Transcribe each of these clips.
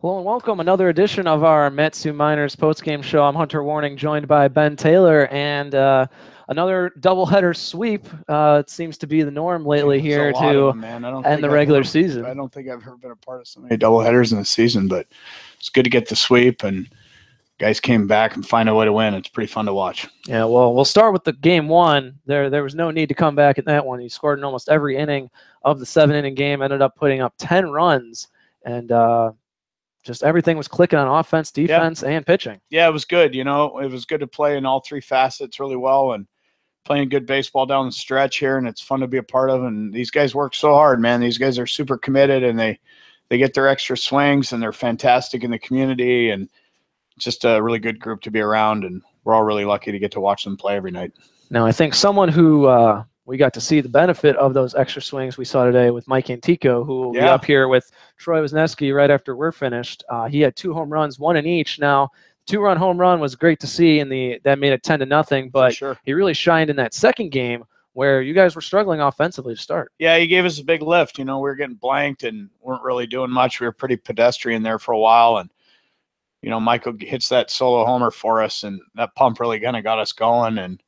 Hello and welcome. Another edition of our Metsu Miners Postgame show. I'm Hunter Warning, joined by Ben Taylor, and another doubleheader sweep. It seems to be the norm lately here to end the regular season. I don't think I've ever been a part of so many doubleheaders in the season, but it's good to get the sweep, and guys came back and find a way to win. It's pretty fun to watch. Yeah, well, we'll start with the game one. There was no need to come back in that one. He scored in almost every inning of the 7-inning game, ended up putting up 10 runs, and just everything was clicking on offense, defense, and pitching. Yeah, it was good. It was good to play in all three facets really well and playing good baseball down the stretch here, and it's fun to be a part of. And these guys work so hard, man. These guys are super committed, and they get their extra swings, and they're fantastic in the community, and just a really good group to be around, and we're all really lucky to get to watch them play every night. Now, I think someone who we got to see the benefit of those extra swings we saw today with Mike Antico, who will be up here with Troy Wisniewski right after we're finished. He had 2 home runs, 1 in each. Now, 2-run home run was great to see, and that made it 10-0. But he really shined in that second game where you guys were struggling offensively to start. Yeah, he gave us a big lift. We were getting blanked and weren't really doing much. We were pretty pedestrian there for a while, and Michael hits that solo homer for us, and that pump really kind of got us going. And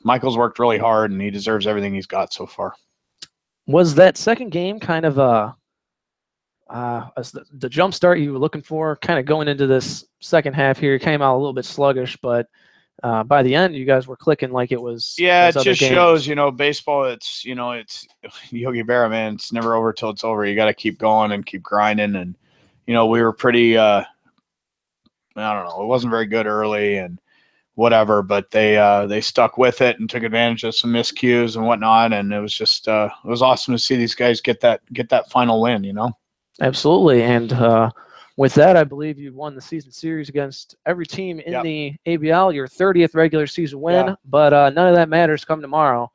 Michael's worked really hard, and he deserves everything he's got so far. Was that second game kind of the jump start you were looking for, kind of going into this second half here? Came out a little bit sluggish, but by the end, you guys were clicking like it was. Yeah, it just shows, baseball. It's Yogi Berra, man. It's never over till it's over. You got to keep going and keep grinding. And we were pretty. I don't know. It wasn't very good early, and whatever, but they stuck with it and took advantage of some miscues and whatnot, and it was just it was awesome to see these guys get that final win. Absolutely, and with that, I believe you won the season series against every team in the ABL, your 30th regular season win, but none of that matters come tomorrow,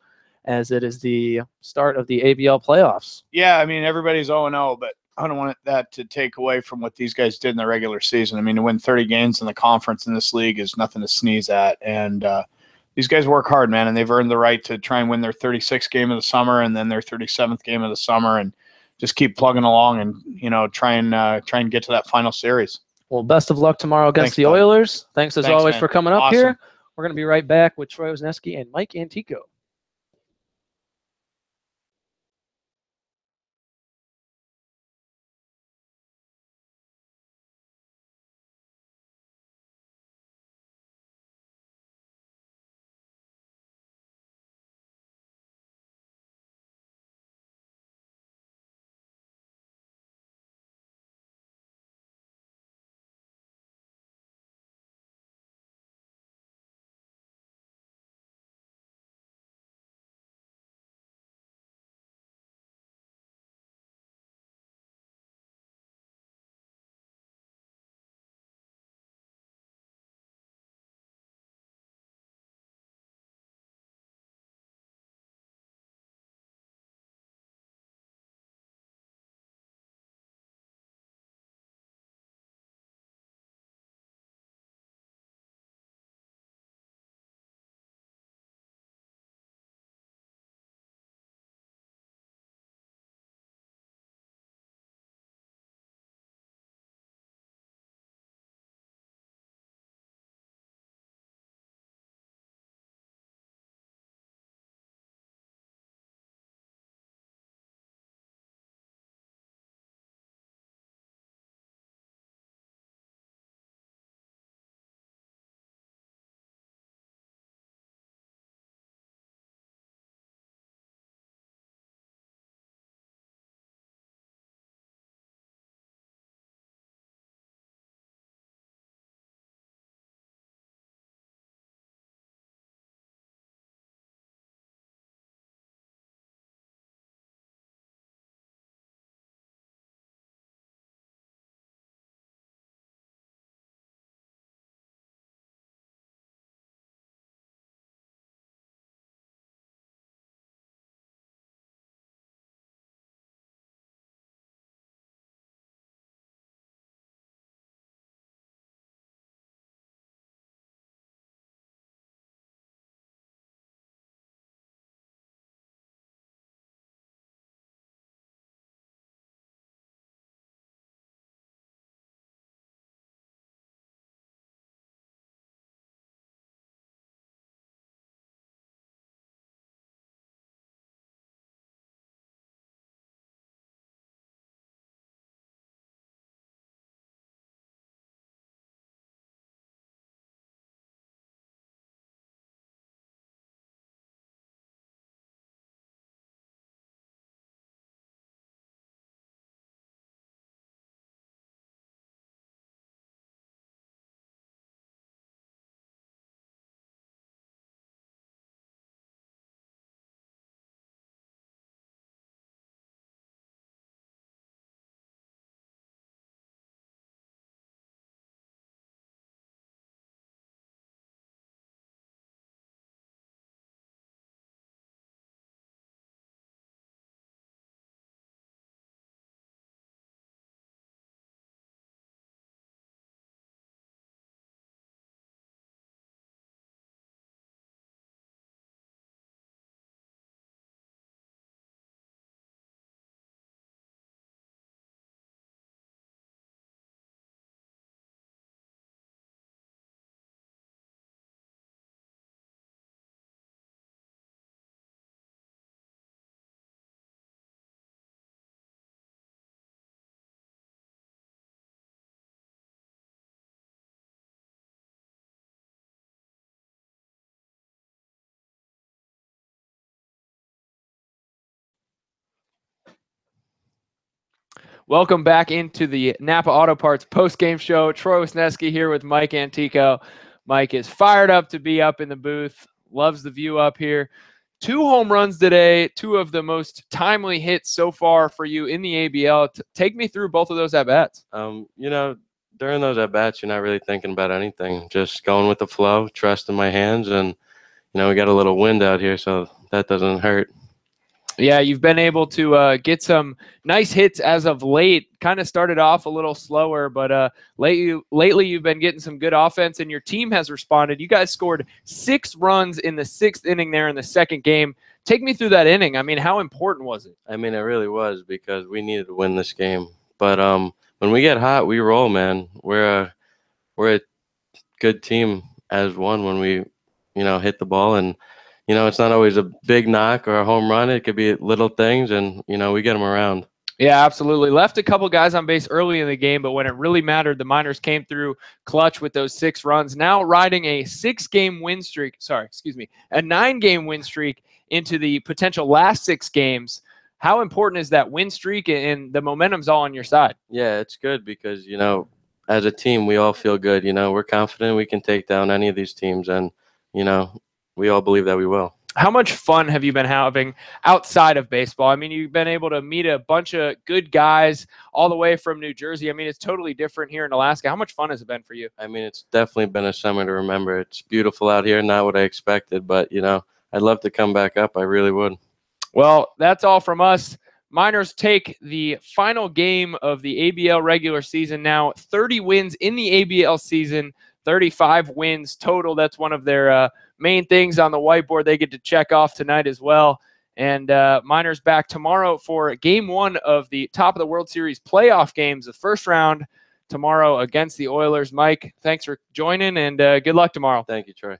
as it is the start of the ABL playoffs. Yeah, I mean, everybody's 0-0, but I don't want that to take away from what these guys did in the regular season. I mean, to win 30 games in the conference in this league is nothing to sneeze at. And these guys work hard, man, and they've earned the right to try and win their 36th game of the summer and then their 37th game of the summer, and just keep plugging along and try and get to that final series. Well, best of luck tomorrow against the Oilers. Thanks as always for coming up here. We're going to be right back with Troy Wisniewski and Mike Antico. Welcome back into the Napa Auto Parts post-game show. Troy Wisniewski here with Mike Antico. Mike is fired up to be up in the booth. Loves the view up here. 2 home runs today, 2 of the most timely hits so far for you in the ABL. Take me through both of those at-bats. You know, during those at-bats, you're not really thinking about anything. Just going with the flow, trusting my hands, and, you know, we got a little wind out here, so that doesn't hurt. Yeah, you've been able to get some nice hits as of late. Kind of started off a little slower, but lately you've been getting some good offense, and your team has responded. You guys scored 6 runs in the 6th inning there in the second game. Take me through that inning. I mean, how important was it? I mean, it really was, because we needed to win this game. But when we get hot, we roll, man. We're a good team as one when we, you know, hit the ball. And, you know, it's not always a big knock or a home run. It could be little things, and, you know, we get them around. Yeah, absolutely. Left a couple guys on base early in the game, but when it really mattered, the Miners came through clutch with those 6 runs. Now riding a 6-game win streak, a 9-game win streak into the potential last 6 games. How important is that win streak, and the momentum's all on your side? Yeah, it's good because, you know, as a team, we all feel good. You know, we're confident we can take down any of these teams, and, you know, we all believe that we will. How much fun have you been having outside of baseball? I mean, you've been able to meet a bunch of good guys all the way from New Jersey. I mean, it's totally different here in Alaska. How much fun has it been for you? I mean, it's definitely been a summer to remember. It's beautiful out here, not what I expected, but, you know, I'd love to come back up. I really would. Well, that's all from us. Miners take the final game of the ABL regular season now. 30 wins in the ABL season, 35 wins total. That's one of their main things on the whiteboard they get to check off tonight as well. And Miners back tomorrow for game 1 of the top of the World Series playoff games, the first round tomorrow against the Oilers. Mike, thanks for joining, and good luck tomorrow. Thank you, Troy.